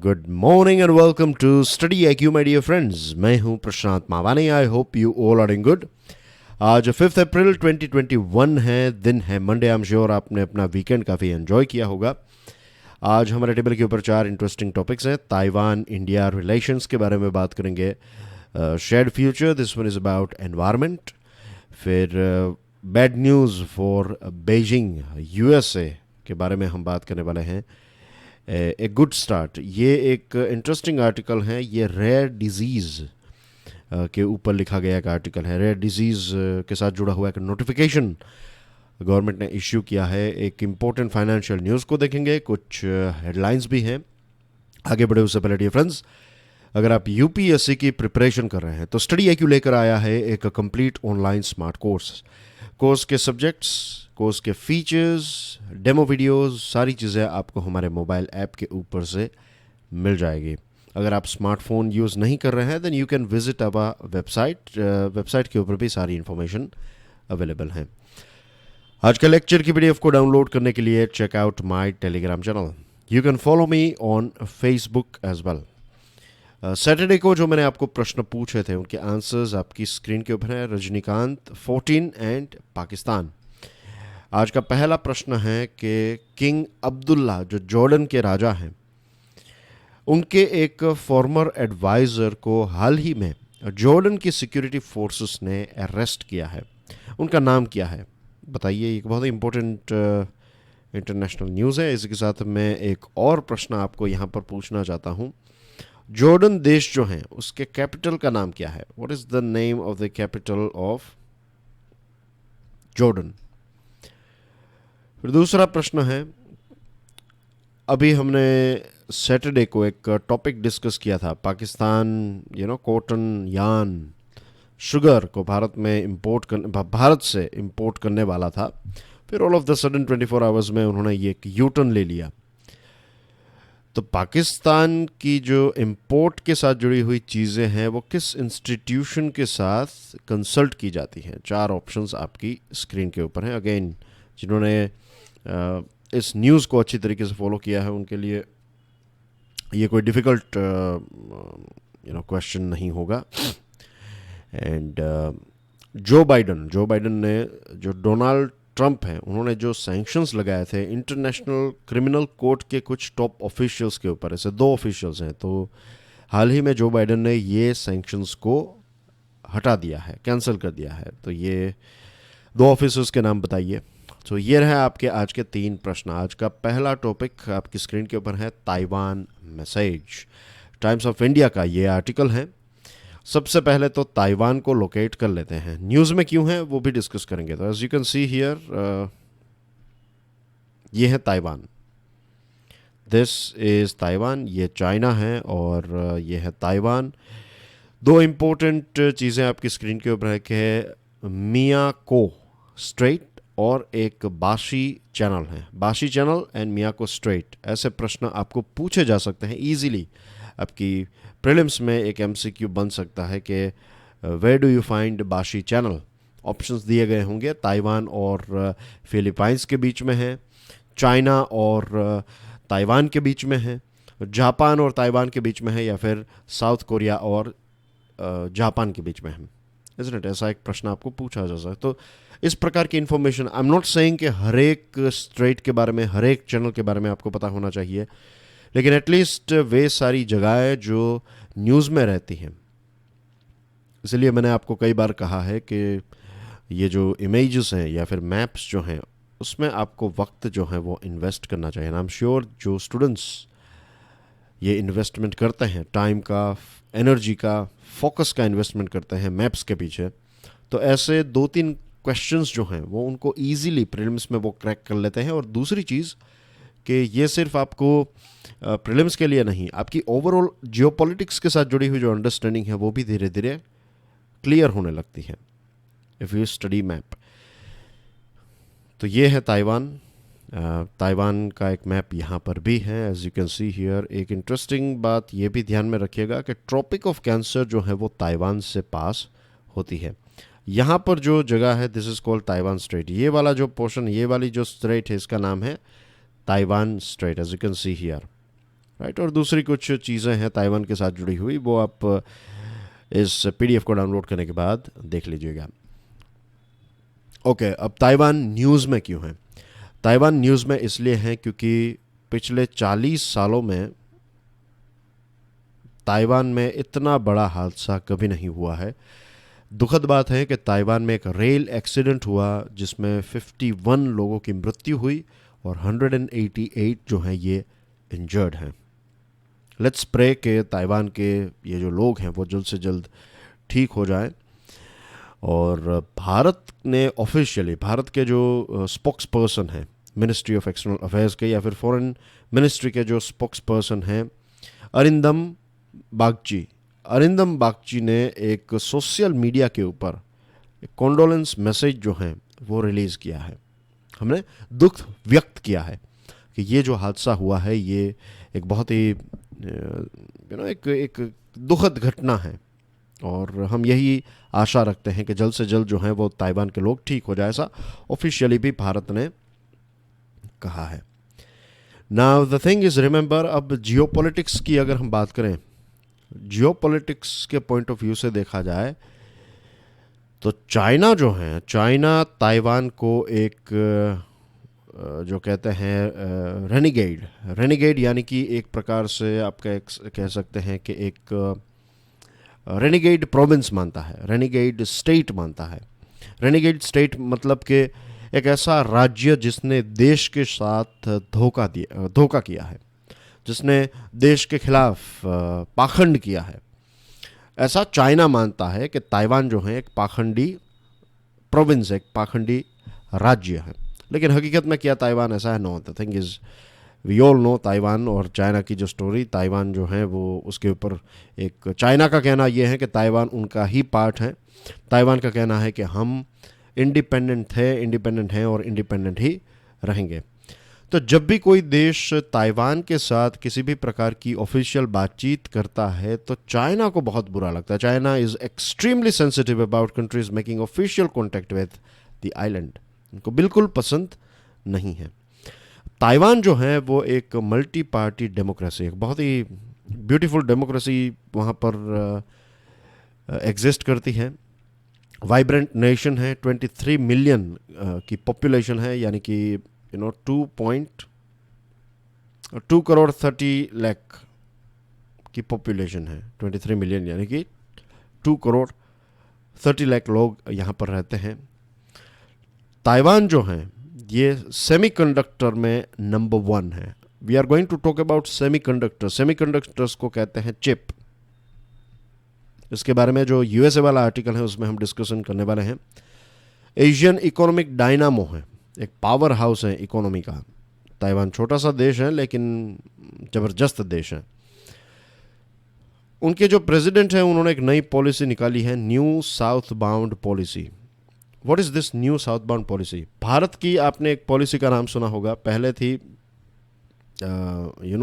Good morning and welcome to study IQ my dear friends. मैं हूं Prashant Mavani. I hope you all are in good. आज 5 अप्रैल 2021 है, दिन है मंडे। आई एम श्योर आपने अपना वीकेंड काफ़ी एंजॉय किया होगा। आज हमारे टेबल के ऊपर 4 इंटरेस्टिंग टॉपिक्स हैं। ताइवान इंडिया रिलेशंस के बारे में बात करेंगे। Shared future, this one is about environment. फिर bad news for Beijing USA के बारे में हम बात करने वाले हैं। ए गुड स्टार्ट, ये एक इंटरेस्टिंग आर्टिकल है। ये रेयर डिजीज़ के ऊपर लिखा गया एक आर्टिकल है। रेयर डिजीज़ के साथ जुड़ा हुआ एक नोटिफिकेशन गवर्नमेंट ने इश्यू किया है। एक इम्पोर्टेंट फाइनेंशियल न्यूज़ को देखेंगे, कुछ हेडलाइंस भी हैं। आगे बढ़े उससे पहले डियर फ्रेंड्स, अगर आप UPSC की प्रिपरेशन कर रहे हैं तो स्टडी IQ लेकर आया है एक कंप्लीट ऑनलाइन स्मार्ट कोर्स के सब्जेक्ट्स, कोर्स के फीचर्स, डेमो वीडियोस, सारी चीज़ें आपको हमारे मोबाइल ऐप के ऊपर से मिल जाएगी। अगर आप स्मार्टफोन यूज़ नहीं कर रहे हैं then you can visit our website के ऊपर भी सारी इन्फॉर्मेशन अवेलेबल है। आज का लेक्चर की PDF को डाउनलोड करने के लिए check out my Telegram channel. You can follow me on Facebook as well. Saturday को जो मैंने आपको प्रश्न पूछे थे उनके आंसर्स आपकी स्क्रीन के ऊपर है। रजनीकांत 14 एंड पाकिस्तान। आज का पहला प्रश्न है कि किंग अब्दुल्ला जो जॉर्डन के राजा हैं, उनके एक फॉर्मर एडवाइज़र को हाल ही में जॉर्डन की सिक्योरिटी फोर्सेस ने अरेस्ट किया है। उनका नाम क्या है बताइए। एक बहुत ही इम्पोर्टेंट इंटरनेशनल न्यूज़ है। इसके साथ मैं एक और प्रश्न आपको यहाँ पर पूछना चाहता हूँ। जॉर्डन देश जो है उसके कैपिटल का नाम क्या है? What is the name of the capital of Jordan? फिर दूसरा प्रश्न है, अभी हमने सैटरडे को एक टॉपिक डिस्कस किया था। पाकिस्तान कॉटन, यार्न, शुगर को भारत से इंपोर्ट करने वाला था। फिर all of the sudden 24 hours में उन्होंने ये एक यूटर्न ले लिया। तो पाकिस्तान की जो इंपोर्ट के साथ जुड़ी हुई चीज़ें हैं वो किस इंस्टीट्यूशन के साथ कंसल्ट की जाती हैं? 4 ऑप्शंस आपकी स्क्रीन के ऊपर हैं। अगेन, जिन्होंने इस न्यूज़ को अच्छी तरीके से फॉलो किया है उनके लिए ये कोई डिफ़िकल्ट क्वेश्चन नहीं होगा। एंड जो बाइडन ने, जो डोनाल्ड ट्रंप हैं, उन्होंने जो सैंक्शंस लगाए थे इंटरनेशनल क्रिमिनल कोर्ट के कुछ टॉप ऑफिशियल्स के ऊपर, ऐसे 2 ऑफिशियल्स हैं, तो हाल ही में जो बाइडन ने ये सैंक्शंस को हटा दिया है, कैंसिल कर दिया है। तो ये 2 ऑफिसर्स के नाम बताइए। तो ये रहे आपके आज के 3 प्रश्न। आज का पहला टॉपिक आपकी स्क्रीन के ऊपर है Taiwan message. Times of India का ये आर्टिकल है। सबसे पहले तो ताइवान को लोकेट कर लेते हैं। न्यूज़ में क्यों है वो भी डिस्कस करेंगे। तो as you can see here, ये है ताइवान। This is Taiwan. ये चाइना है और ये है ताइवान। 2 इम्पोर्टेंट चीज़ें आपकी स्क्रीन के ऊपर है कि मियाको स्ट्रेट और एक बाशी चैनल है। बाशी चैनल एंड मियाको स्ट्रेट, ऐसे प्रश्न आपको पूछे जा सकते हैं ईजीली। आपकी प्रीलिम्स में एक MCQ बन सकता है कि where do you find Bashi channel. Options दिए गए होंगे। ताइवान और फिलीपाइंस के बीच में है, चाइना और ताइवान के बीच में है, जापान और ताइवान के बीच में है, या फिर साउथ कोरिया और जापान के बीच में है। इसलिए ऐसा एक प्रश्न आपको पूछा जा सकता है। तो इस प्रकार की information, I am not saying कि हर एक स्ट्रेट के बारे में, हर एक चैनल के बारे में आपको पता होना चाहिए, लेकिन एटलीस्ट वे सारी जगहें जो न्यूज़ में रहती हैं। इसलिए मैंने आपको कई बार कहा है कि ये जो इमेजेस हैं या फिर मैप्स जो हैं उसमें आपको वक्त जो है वो इन्वेस्ट करना चाहिए। आई एम श्योर जो स्टूडेंट्स ये इन्वेस्टमेंट करते हैं, टाइम का, एनर्जी का, फोकस का इन्वेस्टमेंट करते हैं मैप्स के पीछे, तो ऐसे 2-3 क्वेश्चंस जो हैं वो उनको ईजीली प्रीलिम्स में वो क्रैक कर लेते हैं। और दूसरी चीज़ कि ये सिर्फ आपको प्रीलिम्स के लिए नहीं, आपकी ओवरऑल जियोपॉलिटिक्स के साथ जुड़ी हुई जो अंडरस्टैंडिंग है वो भी धीरे धीरे क्लियर होने लगती है इफ़ यू स्टडी मैप। तो ये है ताइवान। ताइवान का एक मैप यहाँ पर भी है, as you can see here. एक इंटरेस्टिंग बात ये भी ध्यान में रखिएगा कि ट्रॉपिक ऑफ कैंसर जो है वो ताइवान से पास होती है। यहाँ पर जो जगह है this is called Taiwan straight. ये वाला जो पोर्शन, ये वाली जो स्ट्रेट है, इसका नाम है Taiwan strait, as you can see here. Right. और दूसरी कुछ चीज़ें हैं ताइवान के साथ जुड़ी हुई, वो आप इस पीडीएफ को डाउनलोड करने के बाद देख लीजिएगा। ओके, अब ताइवान न्यूज़ में क्यों है? ताइवान न्यूज़ में इसलिए है क्योंकि पिछले 40 सालों में ताइवान में इतना बड़ा हादसा कभी नहीं हुआ है। दुखद बात है कि ताइवान में एक रेल एक्सीडेंट हुआ जिसमें 51 लोगों की मृत्यु हुई और 188 जो हैं ये इंजर्ड हैं। लेट्स प्रे कि ताइवान के ये जो लोग हैं वो जल्द से जल्द ठीक हो जाएं। और भारत ने ऑफिशियली, भारत के जो स्पोक्स पर्सन हैं मिनिस्ट्री ऑफ एक्सटर्नल अफेयर्स के या फिर फॉरेन मिनिस्ट्री के जो स्पोक्स पर्सन हैं अरिंदम बागची ने एक सोशल मीडिया के ऊपर एक कॉन्डोलेंस मैसेज जो है वो रिलीज़ किया है। हमने दुख व्यक्त किया है कि ये जो हादसा हुआ है ये एक बहुत ही एक दुखद घटना है और हम यही आशा रखते हैं कि जल्द से जल्द जो है वो ताइवान के लोग ठीक हो जाए, ऐसा ऑफिशियली भी भारत ने कहा है। Now the thing is, remember, अब जियोपॉलिटिक्स की अगर हम बात करें, जियोपॉलिटिक्स के पॉइंट ऑफ व्यू से देखा जाए तो चाइना जो है, चाइना ताइवान को एक जो कहते हैं रेनिगेड यानी कि एक प्रकार से आप कह सकते हैं कि एक रेनिगेड प्रोविंस मानता है, रेनिगेड स्टेट मानता है। रेनिगेड स्टेट मतलब कि एक ऐसा राज्य जिसने देश के साथ धोखा किया है, जिसने देश के खिलाफ पाखंड किया है, ऐसा चाइना मानता है कि ताइवान जो है एक पाखंडी प्रोविंस है, एक पाखंडी राज्य है। लेकिन हकीकत में क्या ताइवान ऐसा है? No, the thing is we all know Taiwan और चाइना की जो स्टोरी, ताइवान जो है वो उसके ऊपर एक चाइना का कहना ये है कि ताइवान उनका ही पार्ट है। ताइवान का कहना है कि हम इंडिपेंडेंट हैं और इंडिपेंडेंट ही रहेंगे। तो जब भी कोई देश ताइवान के साथ किसी भी प्रकार की ऑफिशियल बातचीत करता है तो चाइना को बहुत बुरा लगता है। China is extremely sensitive about countries making official contact with the island. उनको बिल्कुल पसंद नहीं है। ताइवान जो है वो एक मल्टी पार्टी डेमोक्रेसी, एक बहुत ही ब्यूटीफुल डेमोक्रेसी वहाँ पर एग्जिस्ट करती है। वाइब्रेंट नेशन है, 23 मिलियन की पॉपुलेशन है, यानी कि 2 करोड़ 30 लाख की पॉपुलेशन है। 23 मिलियन यानी कि 2 करोड़ 30 लाख लोग यहाँ पर रहते हैं। ताइवान जो है ये सेमीकंडक्टर में नंबर 1 है। We are going to talk about semiconductors को कहते हैं चिप। इसके बारे में जो यूएसए वाला आर्टिकल है उसमें हम डिस्कशन करने वाले हैं। एशियन इकोनॉमिक डायनामो है, एक पावर हाउस है इकोनॉमी का। ताइवान छोटा सा देश है लेकिन ज़बरदस्त देश है। उनके जो प्रेसिडेंट हैं उन्होंने एक नई पॉलिसी निकाली है, new south bound policy. What is this new south bound policy? Bharat की आपने एक पॉलिसी का नाम सुना होगा, पहले थी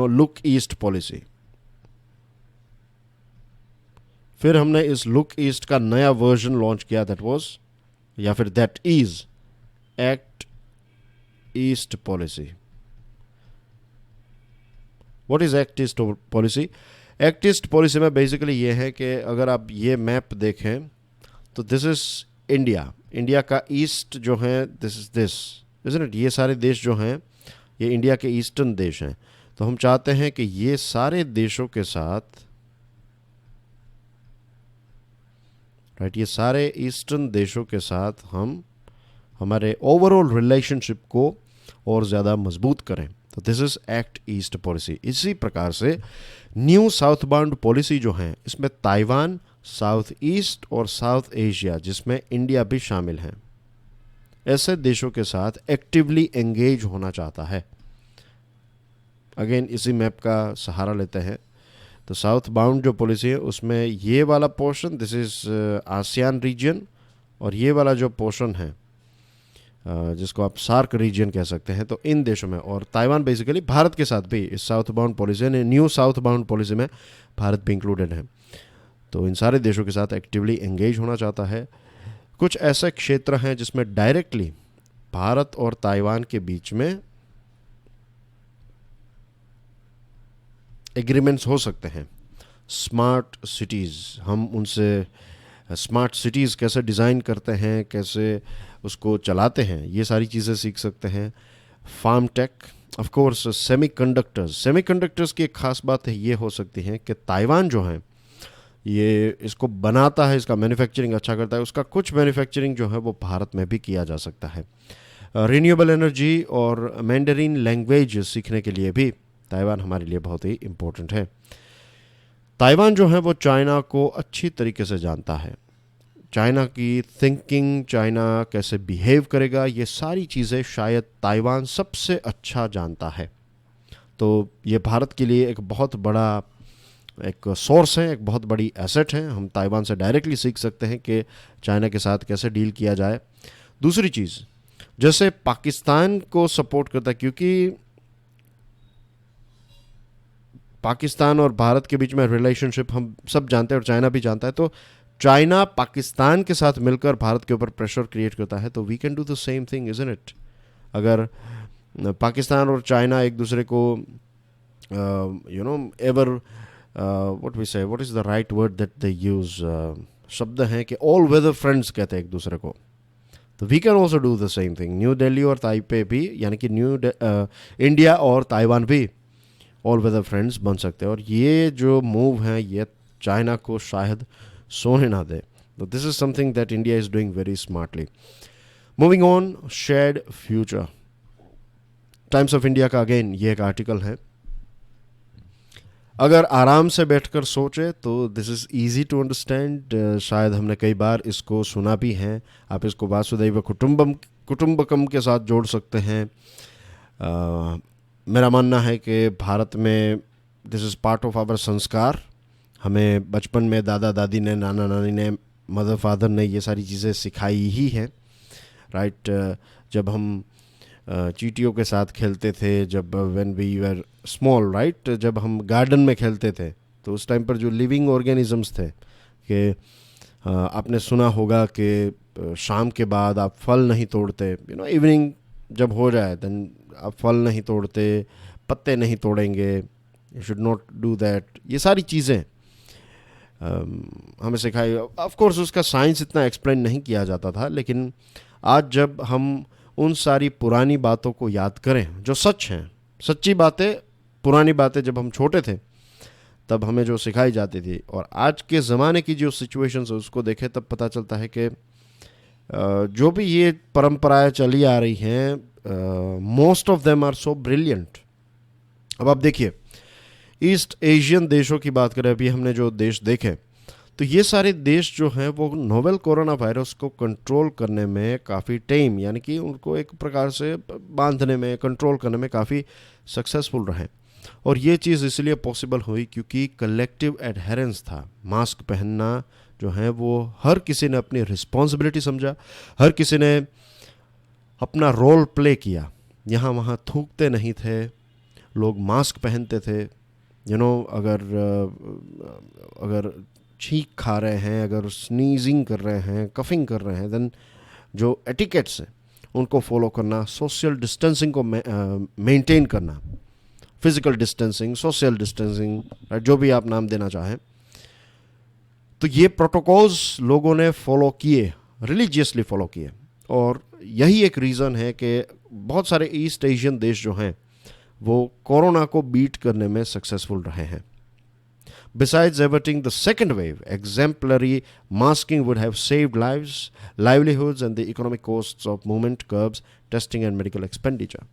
लुक ईस्ट पॉलिसी। फिर हमने इस लुक ईस्ट का नया वर्जन लॉन्च किया, that is act east policy. What is act east policy? Act east policy में बेसिकली ये है कि अगर आप ये मैप देखें तो दिस इज इंडिया का ईस्ट जो है, ये सारे देश जो हैं ये इंडिया के ईस्टर्न देश हैं। तो हम चाहते हैं कि ये सारे देशों के साथ, ये सारे ईस्टर्न देशों के साथ हम हमारे ओवरऑल रिलेशनशिप को और ज़्यादा मजबूत करें। तो this is act east policy. इसी प्रकार से न्यू साउथ बाउंड पॉलिसी जो है इसमें ताइवान, साउथ ईस्ट और साउथ एशिया, जिसमें इंडिया भी शामिल हैं, ऐसे देशों के साथ एक्टिवली एंगेज होना चाहता है। अगेन इसी मैप का सहारा लेते हैं। तो साउथ बाउंड जो पॉलिसी है उसमें ये वाला portion, this is ASEAN region, और ये वाला जो पोर्शन है जिसको आप सार्क रीजन कह सकते हैं, तो इन देशों में, और ताइवान बेसिकली भारत के साथ भी इस साउथ बाउंड पॉलिसी ने, न्यू साउथ बाउंड पॉलिसी में भारत भी इंक्लूडेड है। तो इन सारे देशों के साथ एक्टिवली एंगेज होना चाहता है। कुछ ऐसे क्षेत्र हैं जिसमें डायरेक्टली भारत और ताइवान के बीच में एग्रीमेंट्स हो सकते हैं। स्मार्ट सिटीज़, हम उनसे स्मार्ट सिटीज़ कैसे डिज़ाइन करते हैं, कैसे उसको चलाते हैं, ये सारी चीज़ें सीख सकते हैं। Farm tech, of course semiconductors की एक ख़ास बात है ये हो सकती है कि ताइवान जो है ये इसको बनाता है, इसका मैन्युफैक्चरिंग अच्छा करता है, उसका कुछ मैन्युफैक्चरिंग जो है वो भारत में भी किया जा सकता है। रिन्यूएबल एनर्जी और मैंडरीन लैंग्वेज सीखने के लिए भी ताइवान हमारे लिए बहुत ही इम्पोर्टेंट है। ताइवान जो है वो चाइना को अच्छी तरीके से जानता है। चाइना की थिंकिंग, चाइना कैसे बिहेव करेगा, ये सारी चीज़ें शायद ताइवान सबसे अच्छा जानता है। तो ये भारत के लिए एक बहुत बड़ा एक सोर्स है, एक बहुत बड़ी एसेट है। हम ताइवान से डायरेक्टली सीख सकते हैं कि चाइना के साथ कैसे डील किया जाए। दूसरी चीज़, जैसे पाकिस्तान को सपोर्ट करता है, क्योंकि पाकिस्तान और भारत के बीच में रिलेशनशिप हम सब जानते हैं और चाइना भी जानता है, तो चाइना पाकिस्तान के साथ मिलकर भारत के ऊपर प्रेशर क्रिएट करता है, तो we can do the same thing, isn't it? अगर पाकिस्तान और चाइना एक दूसरे को ever what we say, what is the right word that they use, शब्द हैं कि ऑल वेदर फ्रेंड्स कहते हैं एक दूसरे को, तो we can also do the same thing. New Delhi और ताइपे भी, यानी कि इंडिया और ताइवान भी ऑल वेदर फ्रेंड्स बन सकते हैं। और ये जो मूव है ये चाइना को शायद सोने ना दे। तो this is something that India is doing very smartly. Moving on, shared future, times of India का अगेन ये एक आर्टिकल है। अगर आराम से बैठकर सोचे तो this is easy to understand. शायद हमने कई बार इसको सुना भी है। आप इसको वासुदैव कुटुंबकम के साथ जोड़ सकते हैं। मेरा मानना है कि भारत में this is part of our संस्कार। हमें बचपन में दादा दादी ने, नाना नानी ने, मदर फादर ने ये सारी चीज़ें सिखाई ही हैं, राइट। जब हम चींटियों के साथ खेलते थे, जब when we were small, right, जब हम गार्डन में खेलते थे, तो उस टाइम पर जो लिविंग ऑर्गेनिजम्स थे कि आपने सुना होगा कि शाम के बाद आप फल नहीं तोड़ते, इवनिंग जब हो जाए देन आप फल नहीं तोड़ते, पत्ते नहीं तोड़ेंगे, you should not do that. ये सारी चीज़ें हमें सिखाई। ऑफ कोर्स उसका साइंस इतना एक्सप्लेन नहीं किया जाता था, लेकिन आज जब हम उन सारी पुरानी बातों को याद करें जो सच हैं, सच्ची बातें, पुरानी बातें, जब हम छोटे थे तब हमें जो सिखाई जाती थी, और आज के ज़माने की जो सिचुएशंस है उसको देखें, तब पता चलता है कि जो भी ये परंपराएं चली आ रही हैं, most of them are so brilliant. अब आप देखिए, ईस्ट एशियन देशों की बात करें, अभी हमने जो देश देखे, तो ये सारे देश जो हैं वो नोवेल कोरोना वायरस को कंट्रोल करने में काफ़ी टाइम, यानी कि उनको एक प्रकार से बांधने में, कंट्रोल करने में काफ़ी सक्सेसफुल रहे। और ये चीज़ इसलिए पॉसिबल हुई क्योंकि कलेक्टिव एडहेरेंस था। मास्क पहनना जो है वो हर किसी ने अपनी रिस्पॉन्सिबिलिटी समझा, हर किसी ने अपना रोल प्ले किया। यहाँ वहाँ थूकते नहीं थे, लोग मास्क पहनते थे। अगर छींक खा रहे हैं, अगर स्नीजिंग कर रहे हैं, कफिंग कर रहे हैं, देन जो एटिकेट्स हैं उनको फॉलो करना, सोशल डिस्टेंसिंग को मेंटेन करना, फिजिकल डिस्टेंसिंग, सोशल डिस्टेंसिंग, जो भी आप नाम देना चाहें, तो ये प्रोटोकॉल्स लोगों ने फॉलो किए, रिलीजियसली फॉलो किए। और यही एक रीज़न है कि बहुत सारे ईस्ट एशियन देश जो हैं वो कोरोना को बीट करने में सक्सेसफुल रहे हैं। Besides averting the second wave, exemplary masking would have saved lives, livelihoods and the economic costs of movement, curbs, testing and medical expenditure.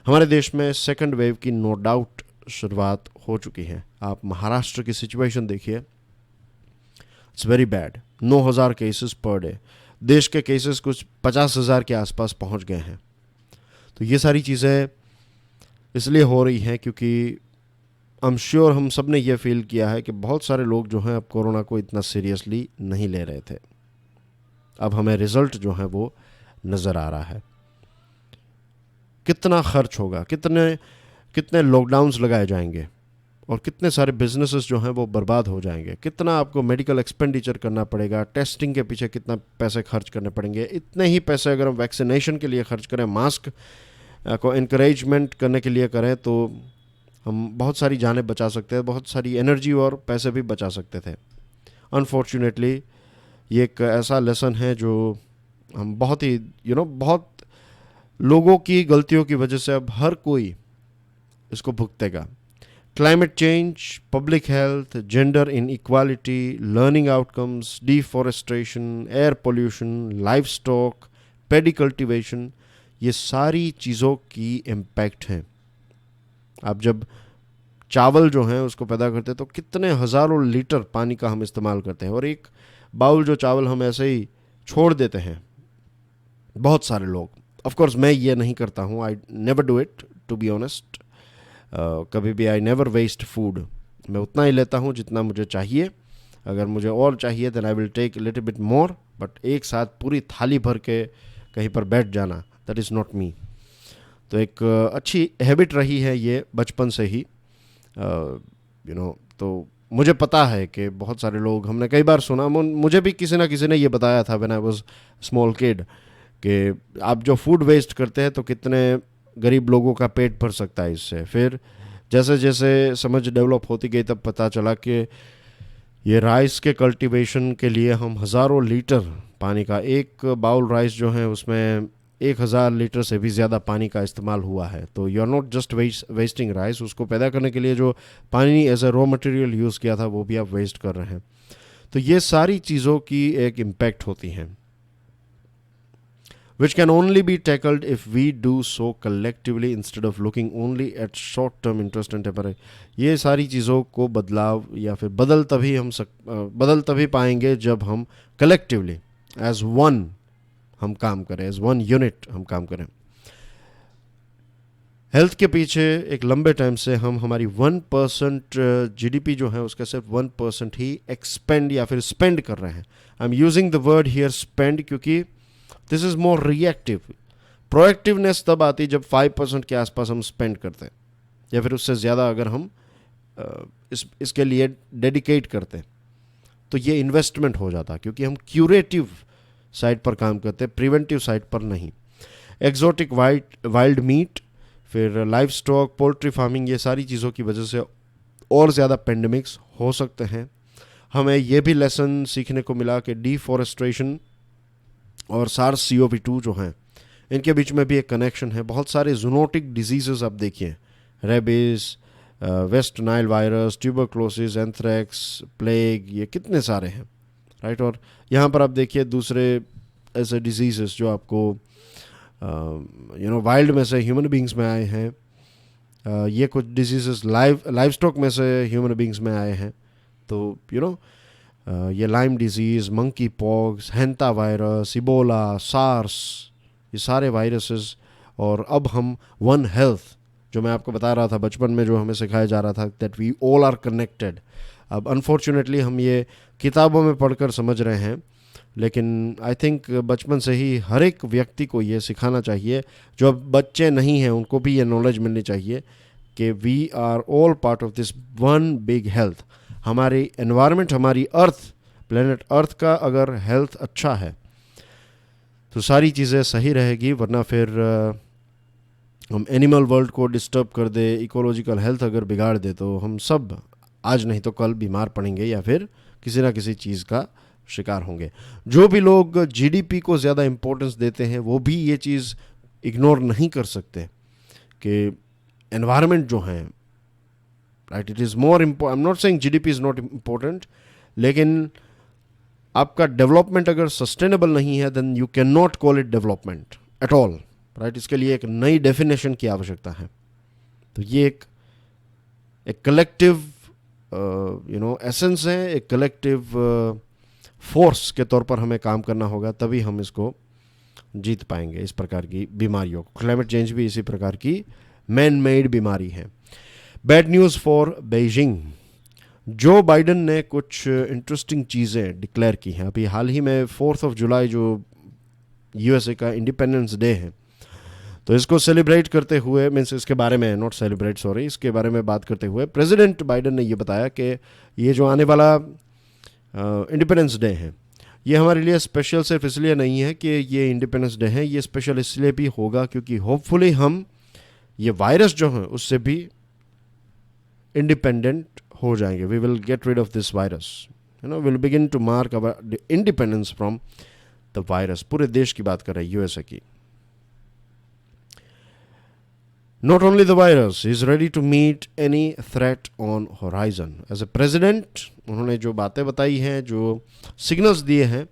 हमारे देश में सेकंड वेव की नो डाउट शुरुआत हो चुकी है। आप महाराष्ट्र की सिचुएशन देखिए, it's very bad. 9,000 cases per day, देश के केसेस कुछ 50,000 के आसपास पहुंच गए हैं। तो ये सारी चीज़ें इसलिए हो रही हैं क्योंकि आई एम श्योर हम सब ने यह फील किया है कि बहुत सारे लोग जो हैं अब कोरोना को इतना सीरियसली नहीं ले रहे थे। अब हमें रिजल्ट जो है वो नज़र आ रहा है। कितना खर्च होगा, कितने लॉकडाउन्स लगाए जाएंगे और कितने सारे बिजनेसेस जो हैं वो बर्बाद हो जाएंगे, कितना आपको मेडिकल एक्सपेंडिचर करना पड़ेगा, टेस्टिंग के पीछे कितना पैसे खर्च करने पड़ेंगे। इतने ही पैसे अगर हम वैक्सीनेशन के लिए खर्च करें, मास्क को इनकरेजमेंट करने के लिए करें, तो हम बहुत सारी जानें बचा सकते हैं, बहुत सारी एनर्जी और पैसे भी बचा सकते थे। अनफॉर्चुनेटली ये एक ऐसा लेसन है जो हम बहुत ही बहुत लोगों की गलतियों की वजह से अब हर कोई इसको भुगतेगा। Climate change, public health, gender inequality, learning outcomes, deforestation, air pollution, livestock, paddy cultivation, ये सारी चीज़ों की इम्पैक्ट हैं। आप जब चावल जो हैं उसको पैदा करते हैं तो कितने हज़ारों लीटर पानी का हम इस्तेमाल करते हैं, और एक बाउल जो चावल हम ऐसे ही छोड़ देते हैं बहुत सारे लोग। ऑफ कोर्स मैं ये नहीं करता हूँ, I never do it to be honest. कभी भी आई नेवर वेस्ट फूड। मैं उतना ही लेता हूँ जितना मुझे चाहिए। अगर मुझे और चाहिए then I will take little bit more, but एक साथ पूरी थाली भर के कहीं पर बैठ जाना, दैट इज़ नॉट मी। तो एक अच्छी हैबिट रही है ये बचपन से ही, तो मुझे पता है कि बहुत सारे लोग, हमने कई बार सुना, मुझे भी किसी ना किसी ने ये बताया था when I was small kid, कि आप जो फूड वेस्ट करते हैं तो कितने गरीब लोगों का पेट भर सकता है इससे। फिर जैसे जैसे समझ डेवलप होती गई तब पता चला कि ये राइस के कल्टीवेशन के लिए हम हज़ारों लीटर पानी का, एक बाउल राइस जो है उसमें 1000 लीटर से भी ज़्यादा पानी का इस्तेमाल हुआ है। तो you are not just wasting rice, उसको पैदा करने के लिए जो पानी as a raw material use किया था वो भी आप वेस्ट कर रहे हैं। तो ये सारी चीज़ों की एक इम्पैक्ट होती हैं, which can only be tackled if we do so collectively instead of looking only at short term interest and temporary। ये सारी चीज़ों को बदलाव या फिर बदल तभी पाएंगे जब हम कलेक्टिवली एज वन हम काम करें, एज वन यूनिट हम काम करें। हेल्थ के पीछे एक लंबे टाइम से हम हमारी 1% जीडीपी जो है उसका सिर्फ 1% ही एक्सपेंड या फिर स्पेंड कर रहे हैं। I am using the word here spend, क्योंकि this is more reactive. Proactiveness तब आती जब 5% के आसपास हम स्पेंड करते हैं, या फिर उससे ज़्यादा अगर हम इसके लिए डेडिकेट करते हैं तो ये इन्वेस्टमेंट हो जाता, क्योंकि हम क्यूरेटिव साइड पर काम करते हैं, प्रिवेंटिव साइड पर नहीं। एक्जोटिक वाइल्ड मीट, फिर लाइफ स्टॉक, पोल्ट्री फार्मिंग, ये सारी चीज़ों की वजह से और ज़्यादा पेंडेमिक्स हो सकते हैं। हमें यह भी लेसन सीखने को मिला कि डिफॉरेस्ट्रेशन और SARS-CoV-2 जो हैं इनके बीच में भी एक कनेक्शन है। बहुत सारे जूनोटिक डिजीज़ आप देखिए, rabies, West Nile virus, tuberculosis, anthrax, plague, ये कितने सारे हैं, राइट। और यहाँ पर आप देखिए दूसरे ऐसे डिजीज़ जो आपको वाइल्ड में से ह्यूमन बींग्स में आए हैं। ये कुछ डिजीज़ लाइव स्टॉक में से ह्यूमन बींग्स में आए हैं। तो ये Lyme disease, monkeypox, hantavirus, Ebola, SARS, ये सारे वायरसेस। और अब हम वन हेल्थ, जो मैं आपको बता रहा था बचपन में जो हमें सिखाया जा रहा था that we all are connected, अब अनफॉर्चुनेटली हम ये किताबों में पढ़कर समझ रहे हैं, लेकिन आई थिंक बचपन से ही हर एक व्यक्ति को ये सिखाना चाहिए। जो अब बच्चे नहीं हैं उनको भी ये नॉलेज मिलनी चाहिए कि we are all part of this one big health. हमारी एनवायरनमेंट, हमारी अर्थ, प्लेनेट अर्थ का अगर हेल्थ अच्छा है तो सारी चीज़ें सही रहेगी, वरना फिर हम एनिमल वर्ल्ड को डिस्टर्ब कर दे, इकोलॉजिकल हेल्थ अगर बिगाड़ दे तो हम सब आज नहीं तो कल बीमार पड़ेंगे या फिर किसी ना किसी चीज़ का शिकार होंगे। जो भी लोग जीडीपी को ज़्यादा इम्पोर्टेंस देते हैं वो भी ये चीज़ इग्नोर नहीं कर सकते कि एनवायरनमेंट जो है, right, it is more important. I am not saying GDP is not important, लेकिन आपका डेवलपमेंट अगर सस्टेनेबल नहीं है then you can not call it development at all, right. इसके लिए एक नई डेफिनेशन की आवश्यकता है। तो ये एक कलेक्टिव एसेंस है, एक कलेक्टिव फोर्स के तौर पर हमें काम करना होगा, तभी हम इसको जीत पाएंगे, इस प्रकार की बीमारियों को। क्लाइमेट चेंज भी इसी प्रकार की मैन मेड बीमारी है। Bad news for Beijing. जो बाइडन ने कुछ इंटरेस्टिंग चीज़ें डिक्लेयर की हैं। अभी हाल ही में 4 जुलाई जो यूएसए का इंडिपेंडेंस डे है, तो इसको सेलिब्रेट करते हुए, मीन्स इसके बारे में नॉट सेलिब्रेट सॉरी इसके बारे में बात करते हुए प्रेसिडेंट बाइडन ने ये बताया कि ये जो आने वाला इंडिपेंडेंस डे है ये हमारे लिए स्पेशल सिर्फ इसलिए नहीं है कि ये इंडिपेंडेंस डे है, ये स्पेशल इसलिए भी होगा क्योंकि होपफुली हम ये वायरस जो है उससे भी इंडिपेंडेंट हो जाएंगे. We will get rid of this virus. Will begin to mark our independence from the virus. पूरे देश की बात कर रहे हैं, यूएसए की. Not only the virus, he is ready to meet any threat on horizon. As a president, उन्होंने जो बातें बताई हैं, जो सिग्नल्स दिए हैं,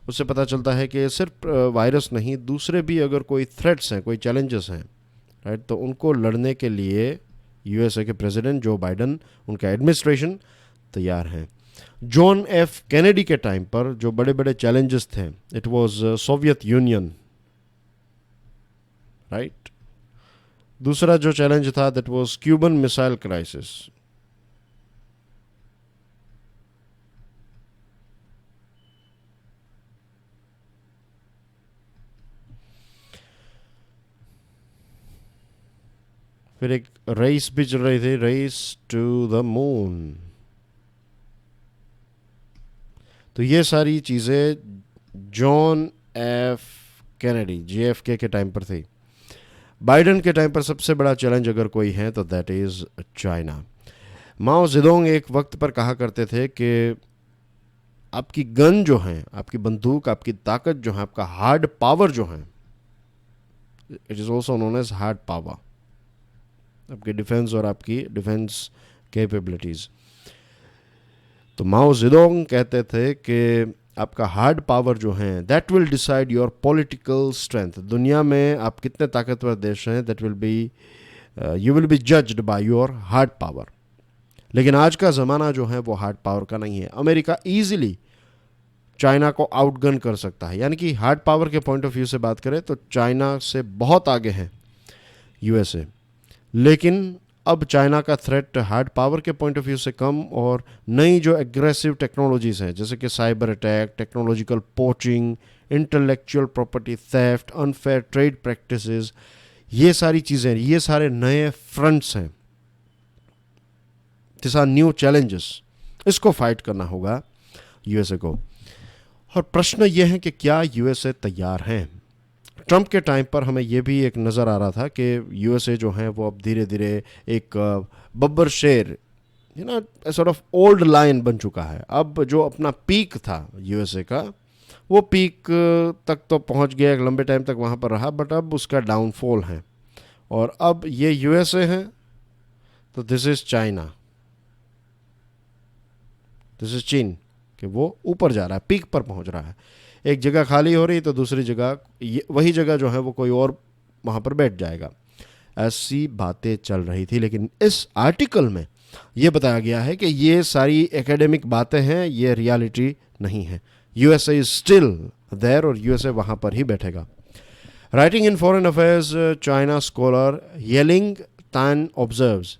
उससे पता चलता है कि सिर्फ वायरस नहीं, दूसरे भी अगर कोई थ्रेट्स हैं, कोई चैलेंजेस हैं, राइट, तो उनको लड़ने के लिए यूएसए के प्रेसिडेंट जो बाइडन, उनका एडमिनिस्ट्रेशन तैयार हैं. जॉन एफ कैनेडी के टाइम पर जो बड़े बड़े चैलेंजेस थे, it was Soviet union, right. दूसरा जो चैलेंज था, that was Cuban missile crisis. फिर एक रेस भी चल रही थी, रेस टू द मून. तो ये सारी चीजें जॉन एफ कैनेडी, JFK के टाइम पर थी. बाइडन के टाइम पर सबसे बड़ा चैलेंज अगर कोई है तो that is China. Mao Zedong एक वक्त पर कहा करते थे कि आपकी गन जो है, आपकी बंदूक, आपकी ताकत जो है, आपका हार्ड पावर जो है, it is also known as hard power. आपकी डिफेंस और आपकी डिफेंस कैपेबिलिटीज. तो माओ जेडोंग कहते थे कि आपका हार्ड पावर जो है, that will decide your political strength. दुनिया में आप कितने ताकतवर देश हैं, that will be, you will be judged by your hard power. लेकिन आज का ज़माना जो है वो हार्ड पावर का नहीं है. अमेरिका ईजिली चाइना को आउटगन कर सकता है. यानी कि हार्ड पावर के पॉइंट ऑफ व्यू से बात करें तो चाइना से बहुत आगे है यूएसए. लेकिन अब चाइना का थ्रेट हार्ड पावर के पॉइंट ऑफ व्यू से कम, और नई जो एग्रेसिव टेक्नोलॉजीज हैं, जैसे कि cyber attack, technological poaching, intellectual property theft, unfair trade practices, ये सारी चीज़ें, ये सारे नए फ्रंट्स हैं. This are new challenges. इसको फाइट करना होगा यूएसए को. और प्रश्न ये है कि क्या यूएसए तैयार हैं. ट्रंप के टाइम पर हमें यह भी एक नज़र आ रहा था कि यूएसए जो है वो अब धीरे धीरे एक बब्बर शेर, सॉर्ट ऑफ ओल्ड लाइन बन चुका है. अब जो अपना पीक था यूएसए का, वो पीक तक तो पहुंच गया, एक लंबे टाइम तक वहाँ पर रहा, बट अब उसका डाउनफॉल है. और अब ये यूएसए है तो this is China, this is चीन, कि वो ऊपर जा रहा है, पीक पर पहुंच रहा है. एक जगह खाली हो रही तो दूसरी जगह, वही जगह जो है वो कोई और वहाँ पर बैठ जाएगा. ऐसी बातें चल रही थी. लेकिन इस आर्टिकल में ये बताया गया है कि ये सारी एकेडमिक बातें हैं, ये रियलिटी नहीं है. यूएसए इज स्टिल देयर और यूएसए वहाँ पर ही बैठेगा. Writing in Foreign Affairs, China scholar Yeling Tan observes,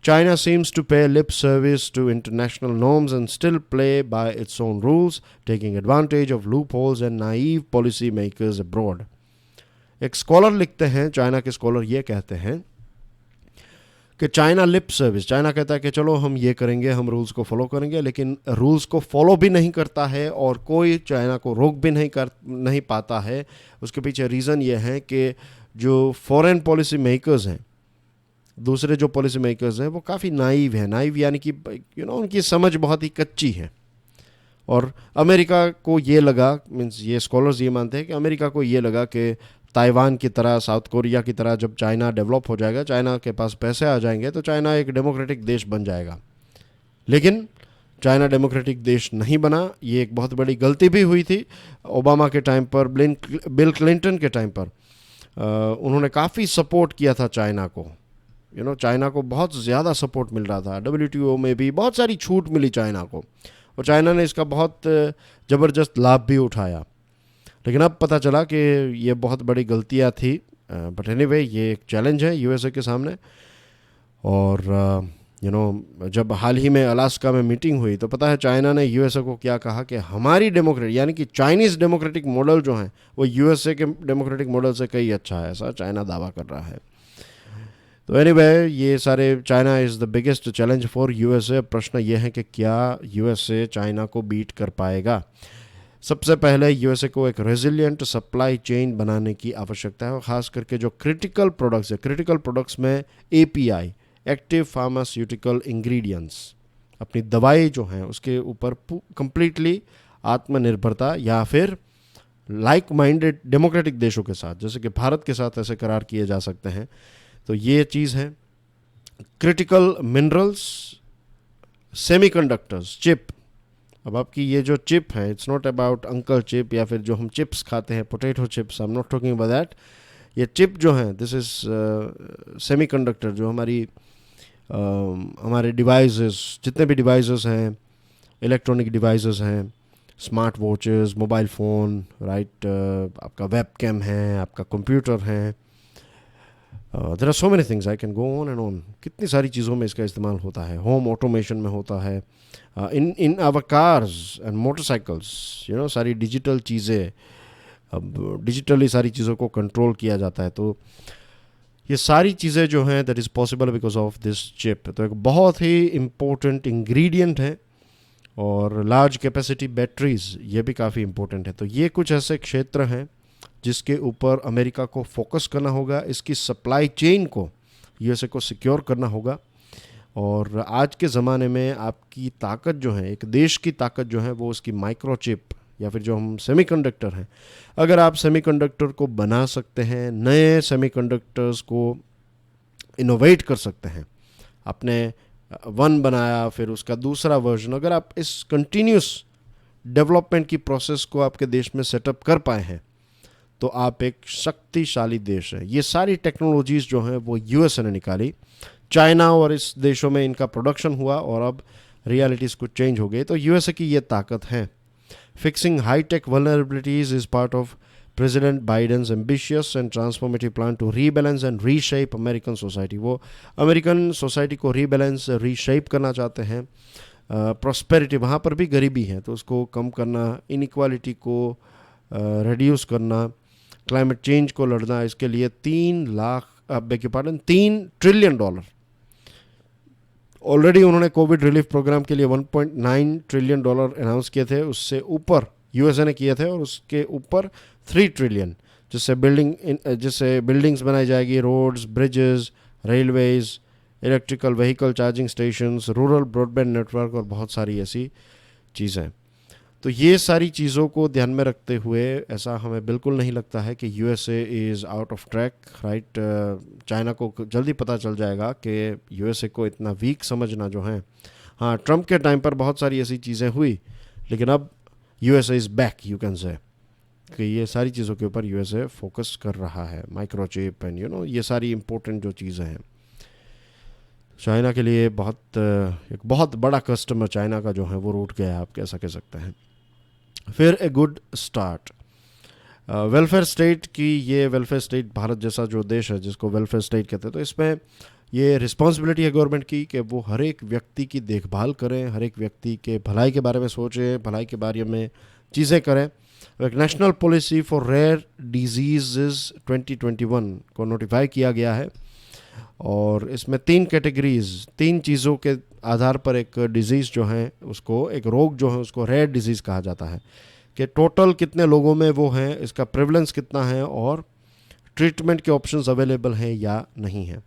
China seems to pay lip service to international norms and still play by its own rules, taking advantage of loopholes and naive policy makers abroad. एक scholar लिखते हैं, China के scholar ये कहते हैं कि China lip service, China कहता है कि चलो हम ये करेंगे, हम रूल्स को फॉलो करेंगे, लेकिन रूल्स को फॉलो भी नहीं करता है और कोई चाइना को रोक भी नहीं पाता है. उसके पीछे रीज़न ये है कि जो फॉरेन पॉलिसी मेकर्स हैं, दूसरे जो पॉलिसी मेकर्स हैं, वो काफ़ी नाइव हैं. नाइव यानी कि उनकी समझ बहुत ही कच्ची है. और अमेरिका को ये लगा, मीन्स ये स्कॉलर्स ये मानते हैं कि अमेरिका को ये लगा कि ताइवान की तरह, साउथ कोरिया की तरह जब चाइना डेवलप हो जाएगा, चाइना के पास पैसे आ जाएंगे, तो चाइना एक डेमोक्रेटिक देश बन जाएगा. लेकिन चाइना डेमोक्रेटिक देश नहीं बना. ये एक बहुत बड़ी गलती भी हुई थी. ओबामा के टाइम पर, बिल क्लिंटन के टाइम पर उन्होंने काफ़ी सपोर्ट किया था चाइना को. चाइना को बहुत ज़्यादा सपोर्ट मिल रहा था. WTO में भी बहुत सारी छूट मिली चाइना को, और चाइना ने इसका बहुत ज़बरदस्त लाभ भी उठाया. लेकिन अब पता चला कि ये बहुत बड़ी गलतियाँ थी. बट एनीवे, ये एक चैलेंज है यूएसए के सामने. और जब हाल ही में अलास्का में मीटिंग हुई तो पता है चाइना ने यूएसए को क्या कहा कि हमारी डेमोक्रेट, यानी कि चाइनीज़ डेमोक्रेटिक मॉडल जो है वो यूएसए के डेमोक्रेटिक मॉडल से कई अच्छा है, ऐसा चाइना दावा कर रहा है. तो एनीवे, ये सारे, China is the biggest challenge for USA. प्रश्न ये है कि क्या यूएसए चाइना को बीट कर पाएगा. सबसे पहले यूएसए को एक रेजिलिएंट सप्लाई चेन बनाने की आवश्यकता है, और ख़ास करके जो क्रिटिकल प्रोडक्ट्स है, क्रिटिकल प्रोडक्ट्स में API, एक्टिव फार्मास्यूटिकल इंग्रेडिएंट्स, अपनी दवाई जो हैं उसके ऊपर कंप्लीटली आत्मनिर्भरता, या फिर लाइक माइंडेड डेमोक्रेटिक देशों के साथ जैसे कि भारत के साथ ऐसे करार किए जा सकते हैं। तो ये चीज़ है। Critical minerals, semiconductors, chip. अब आपकी ये जो चिप है, it's not about uncle chip या फिर जो हम चिप्स खाते हैं, potato chips, I am not talking about that. ये चिप जो है, दिस इज सेमीकंडक्टर, जो हमारे डिवाइसेस, जितने भी डिवाइसेस हैं, इलेक्ट्रॉनिक डिवाइसेस हैं, smart watches, mobile phone, right, आपका वेब कैम है, आपका कंप्यूटर है, there are so many things, I can go on and on. कितनी सारी चीज़ों में इसका इस्तेमाल होता है। होम ऑटोमेशन में होता है, in our cars and motorcycles, सारी डिजिटल चीज़ें, अब डिजिटली सारी चीज़ों को कंट्रोल किया जाता है। तो ये सारी चीज़ें जो हैं, that is possible because of this chip. तो एक बहुत ही इम्पोर्टेंट इंग्रेडिएंट है। और लार्ज कैपेसिटी बैटरीज, ये भी काफ़ी इम्पोर्टेंट है। तो ये कुछ ऐसे क्षेत्र हैं जिसके ऊपर अमेरिका को फोकस करना होगा। इसकी सप्लाई चेन को, यूएसए को सिक्योर करना होगा। और आज के ज़माने में आपकी ताकत जो है, एक देश की ताकत जो है, वो उसकी माइक्रोचिप या फिर जो हम सेमीकंडक्टर हैं। अगर आप सेमीकंडक्टर को बना सकते हैं, नए सेमीकंडक्टर्स को इनोवेट कर सकते हैं, आपने वन बनाया फिर उसका दूसरा वर्जन, अगर आप इस कंटिन्यूस डेवलपमेंट की प्रोसेस को आपके देश में सेटअप कर पाए हैं, तो आप एक शक्तिशाली देश है। ये सारी टेक्नोलॉजीज़ जो हैं वो यूएसए ने निकाली, चाइना और इस देशों में इनका प्रोडक्शन हुआ, और अब रियलिटीज़ कुछ चेंज हो गई। तो यूएसए की ये ताकत है। Fixing high tech vulnerabilities is part of President Biden's ambitious and transformative plan to rebalance and reshape American society। वो अमेरिकन सोसाइटी को रीबैलेंस, रीशेप करना चाहते हैं। प्रॉस्पेरिटी, वहाँ पर भी गरीबी है तो उसको कम करना, इनइक्वालिटी को रिड्यूस करना, क्लाइमेट चेंज को लड़ना। इसके लिए 3 ट्रिलियन डॉलर ऑलरेडी उन्होंने कोविड रिलीफ प्रोग्राम के लिए 1.9 ट्रिलियन डॉलर अनाउंस किए थे। उससे ऊपर यूएसए ने किए थे, और उसके ऊपर 3 ट्रिलियन, जिससे बिल्डिंग्स बनाई जाएगी, roads, bridges, railways, electrical vehicle charging stations, rural broadband network और बहुत सारी ऐसी चीज़ें। तो ये सारी चीज़ों को ध्यान में रखते हुए ऐसा हमें बिल्कुल नहीं लगता है कि USA is out of track, right. China को जल्दी पता चल जाएगा कि यूएसए को इतना वीक समझना जो है। हाँ, ट्रम्प के टाइम पर बहुत सारी ऐसी चीज़ें हुई, लेकिन अब USA is back, you can say, कि ये सारी चीज़ों के ऊपर यूएसए फोकस कर रहा है। माइक्रोचिप एंड ये सारी इंपॉर्टेंट जो चीज़ें हैं, चाइना के लिए एक बहुत बड़ा कस्टमर चाइना का जो है वो रूट गया है, आप कैसा कह सकते हैं। फिर a good start, welfare state की, ये वेलफेयर स्टेट भारत जैसा जो देश है जिसको वेलफेयर स्टेट कहते हैं, तो इसमें ये रिस्पॉन्सिबिलिटी है गवर्नमेंट की कि वो हर एक व्यक्ति की देखभाल करें, हर एक व्यक्ति के भलाई के बारे में सोचें, भलाई के बारे में चीज़ें करें। एक national policy for rare disease 2021 को नोटिफाई किया गया है, और इसमें 3 कैटेगरीज, 3 चीज़ों के आधार पर एक डिज़ीज़ जो है उसको, एक रोग जो है उसको रेयर डिजीज़ कहा जाता है, कि टोटल कितने लोगों में वो हैं, इसका प्रेवलेंस कितना है, और ट्रीटमेंट के ऑप्शंस अवेलेबल हैं या नहीं हैं।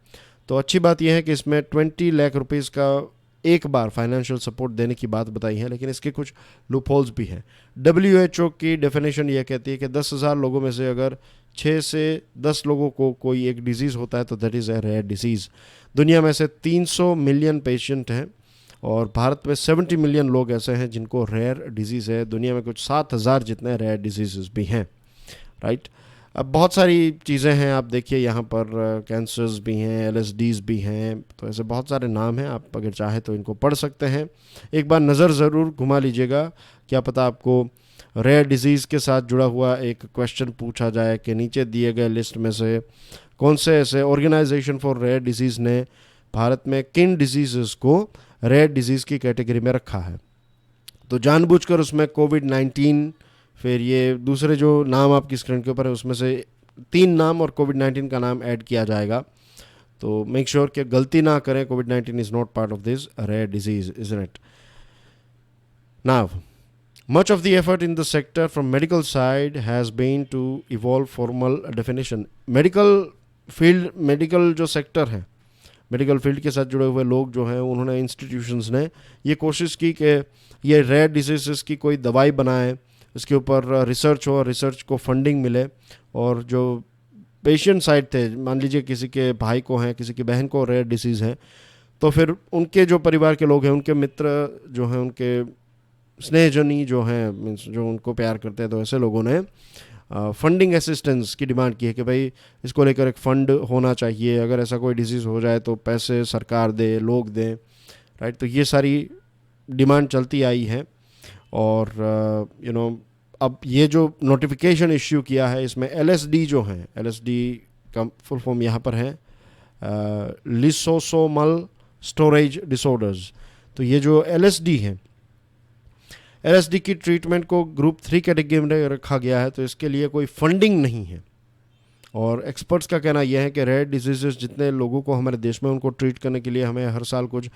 तो अच्छी बात यह है कि इसमें 20 लाख रुपीज़ का एक बार फाइनेंशियल सपोर्ट देने की बात बताई है, लेकिन इसके कुछ लूपहोल्स भी हैं। WHO की डेफिनेशन यह कहती है कि 10,000 लोगों में से अगर 6 से 10 लोगों को कोई एक डिजीज़ होता है तो that is a rare disease. दुनिया में से 300 मिलियन पेशेंट हैं, और भारत में 70 मिलियन लोग ऐसे हैं जिनको रेयर डिजीज़ है। दुनिया में कुछ 7,000 जितने रेयर डिजीज़ भी हैं, राइट। अब बहुत सारी चीज़ें हैं, आप देखिए यहाँ पर कैंसर्स भी हैं, LSDs भी हैं, तो ऐसे बहुत सारे नाम हैं। आप अगर चाहे तो इनको पढ़ सकते हैं, एक बार नज़र ज़रूर घुमा लीजिएगा। क्या पता आपको रेयर डिजीज़ के साथ जुड़ा हुआ एक क्वेश्चन पूछा जाए कि नीचे दिए गए लिस्ट में से कौन से ऐसे ऑर्गेनाइजेशन फॉर रेयर डिजीज़ ने भारत में किन डिजीज़ को रेयर डिजीज़ की कैटेगरी में रखा है। तो जानबूझकर उसमें कोविड-19, फिर ये दूसरे जो नाम आपकी स्क्रीन के ऊपर है उसमें से 3 नाम और कोविड-19 का नाम ऐड किया जाएगा। तो मेक श्योर कि गलती ना करें, कोविड-19 is not part of this rare disease, isn't it. Now much of the effort in the sector from medical side has been to evolve formal definition। Medical field, medical जो sector है medical field के साथ जुड़े हुए लोग जो हैं उन्होंने, इंस्टीट्यूशंस ने ये कोशिश की कि ये रेयर डिजीज़ की कोई दवाई बनाए, इसके ऊपर रिसर्च हो, रिसर्च को फंडिंग मिले, और जो पेशेंट साइड थे, मान लीजिए किसी के भाई को हैं, किसी की बहन को रेयर डिसीज़ है, तो फिर उनके जो परिवार के लोग हैं, उनके मित्र जो हैं, उनके स्नेहजनी जो हैं, मीन्स जो उनको प्यार करते हैं, तो ऐसे लोगों ने फंडिंग असिस्टेंस की डिमांड की है कि भाई इसको लेकर एक फ़ंड होना चाहिए, अगर ऐसा कोई डिजीज़ हो जाए तो पैसे सरकार दे, लोग दें, राइट। तो ये सारी डिमांड चलती आई है, और अब ये जो नोटिफिकेशन इश्यू किया है, इसमें LSD जो है, LSD का फुल फॉर्म यहाँ पर है लिसोसोमल स्टोरेज डिसऑर्डर्स। तो ये जो LSD है, LSD की ट्रीटमेंट को ग्रुप 3 कैटेगरी में रखा गया है, तो इसके लिए कोई फंडिंग नहीं है। और एक्सपर्ट्स का कहना यह है कि रेयर डिजीज़ जितने लोगों को हमारे देश में, उनको ट्रीट करने के लिए हमें हर साल कुछ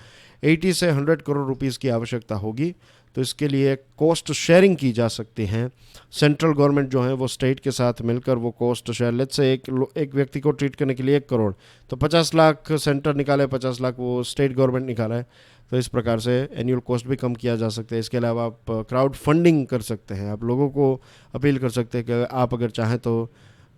80 से 100 करोड़ रुपीस की आवश्यकता होगी। तो इसके लिए कॉस्ट शेयरिंग की जा सकती हैं। सेंट्रल गवर्नमेंट जो है वो स्टेट के साथ मिलकर वो कॉस्ट शेयर, लेट्स से एक व्यक्ति को ट्रीट करने के लिए 1 करोड़, तो 50 लाख सेंटर निकाले, 50 लाख वो स्टेट गवर्नमेंट निकाला है। तो इस प्रकार से एनुअल कॉस्ट भी कम किया जा सकता है। इसके अलावा आप क्राउड फंडिंग कर सकते हैं, आप लोगों को अपील कर सकते हैं कि आप अगर चाहें तो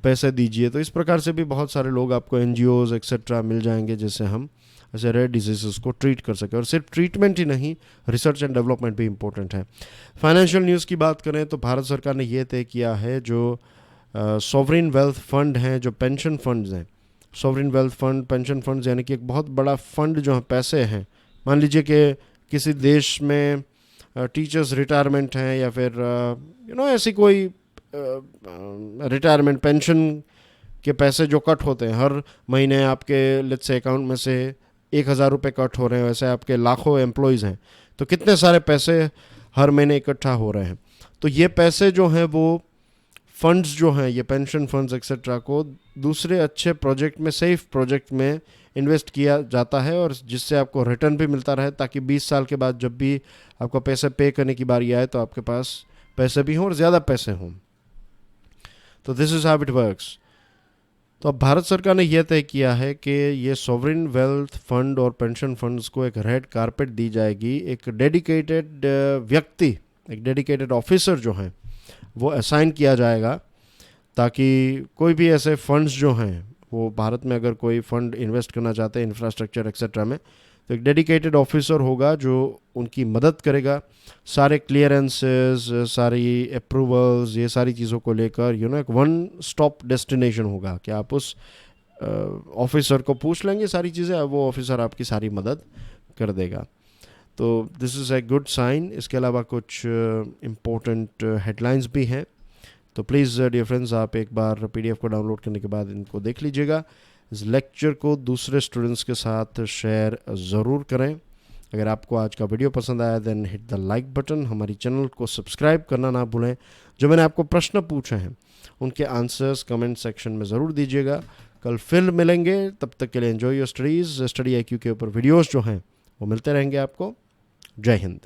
पैसे दीजिए। तो इस प्रकार से भी बहुत सारे लोग आपको NGOs एक्सेट्रा मिल जाएंगे, जिससे हम ऐसे रेयर डिजीज़ को ट्रीट कर सकें। और सिर्फ ट्रीटमेंट ही नहीं, रिसर्च एंड डेवलपमेंट भी इम्पोर्टेंट है। फाइनेंशियल न्यूज़ की बात करें तो भारत सरकार ने ये तय किया है, जो सॉवरिन वेल्थ फंड हैं, जो पेंशन फंड्स हैं, sovereign wealth fund, pension funds, यानी कि एक बहुत बड़ा फंड जो है, पैसे हैं। मान लीजिए कि किसी देश में टीचर्स रिटायरमेंट हैं, या फिर ऐसी कोई रिटायरमेंट पेंशन के पैसे जो कट होते हैं हर महीने, आपके लेट्स से अकाउंट में से 1,000 रुपये कट हो रहे हैं, वैसे आपके लाखों एम्प्लॉयज़ हैं, तो कितने सारे पैसे हर महीने इकट्ठा हो रहे हैं। तो ये पैसे जो हैं वो फंड्स जो हैं, ये पेंशन फंड्स एक्सेट्रा को दूसरे अच्छे प्रोजेक्ट में, सेफ प्रोजेक्ट में इन्वेस्ट किया जाता है, और जिससे आपको रिटर्न भी मिलता रहे, ताकि 20 साल के बाद जब भी आपको पैसे पे करने की बारी आए तो आपके पास पैसे भी हों और ज़्यादा पैसे हों। तो this is how it works. तो अब भारत सरकार ने यह तय किया है कि ये सॉवरिन वेल्थ फंड और पेंशन फंड्स को एक रेड कारपेट दी जाएगी। एक डेडिकेटेड व्यक्ति, एक डेडिकेटेड ऑफिसर जो हैं वो असाइन किया जाएगा, ताकि कोई भी ऐसे फंड्स जो हैं वो भारत में अगर कोई फंड इन्वेस्ट करना चाहते हैं इंफ्रास्ट्रक्चर एक्सेट्रा में, तो एक डेडिकेटेड ऑफिसर होगा जो उनकी मदद करेगा, सारे क्लियरेंसेस, सारी अप्रूवल्स, ये सारी चीज़ों को लेकर एक वन स्टॉप डेस्टिनेशन होगा कि आप उस ऑफिसर को पूछ लेंगे सारी चीज़ें, अब वो ऑफिसर आपकी सारी मदद कर देगा। तो this is a good sign. इसके अलावा कुछ इम्पोर्टेंट हेडलाइंस भी हैं, तो प्लीज़ डियर फ्रेंड्स, आप एक बार PDF को डाउनलोड करने के बाद इनको देख लीजिएगा। इस लेक्चर को दूसरे स्टूडेंट्स के साथ शेयर ज़रूर करें। अगर आपको आज का वीडियो पसंद आया then hit the like button. हमारी चैनल को सब्सक्राइब करना ना भूलें। जो मैंने आपको प्रश्न पूछे हैं उनके आंसर्स कमेंट सेक्शन में ज़रूर दीजिएगा। कल फिर मिलेंगे, तब तक के लिए enjoy your studies. Study IQ के ऊपर वीडियोज़ जो हैं वो मिलते रहेंगे आपको। जय हिंद।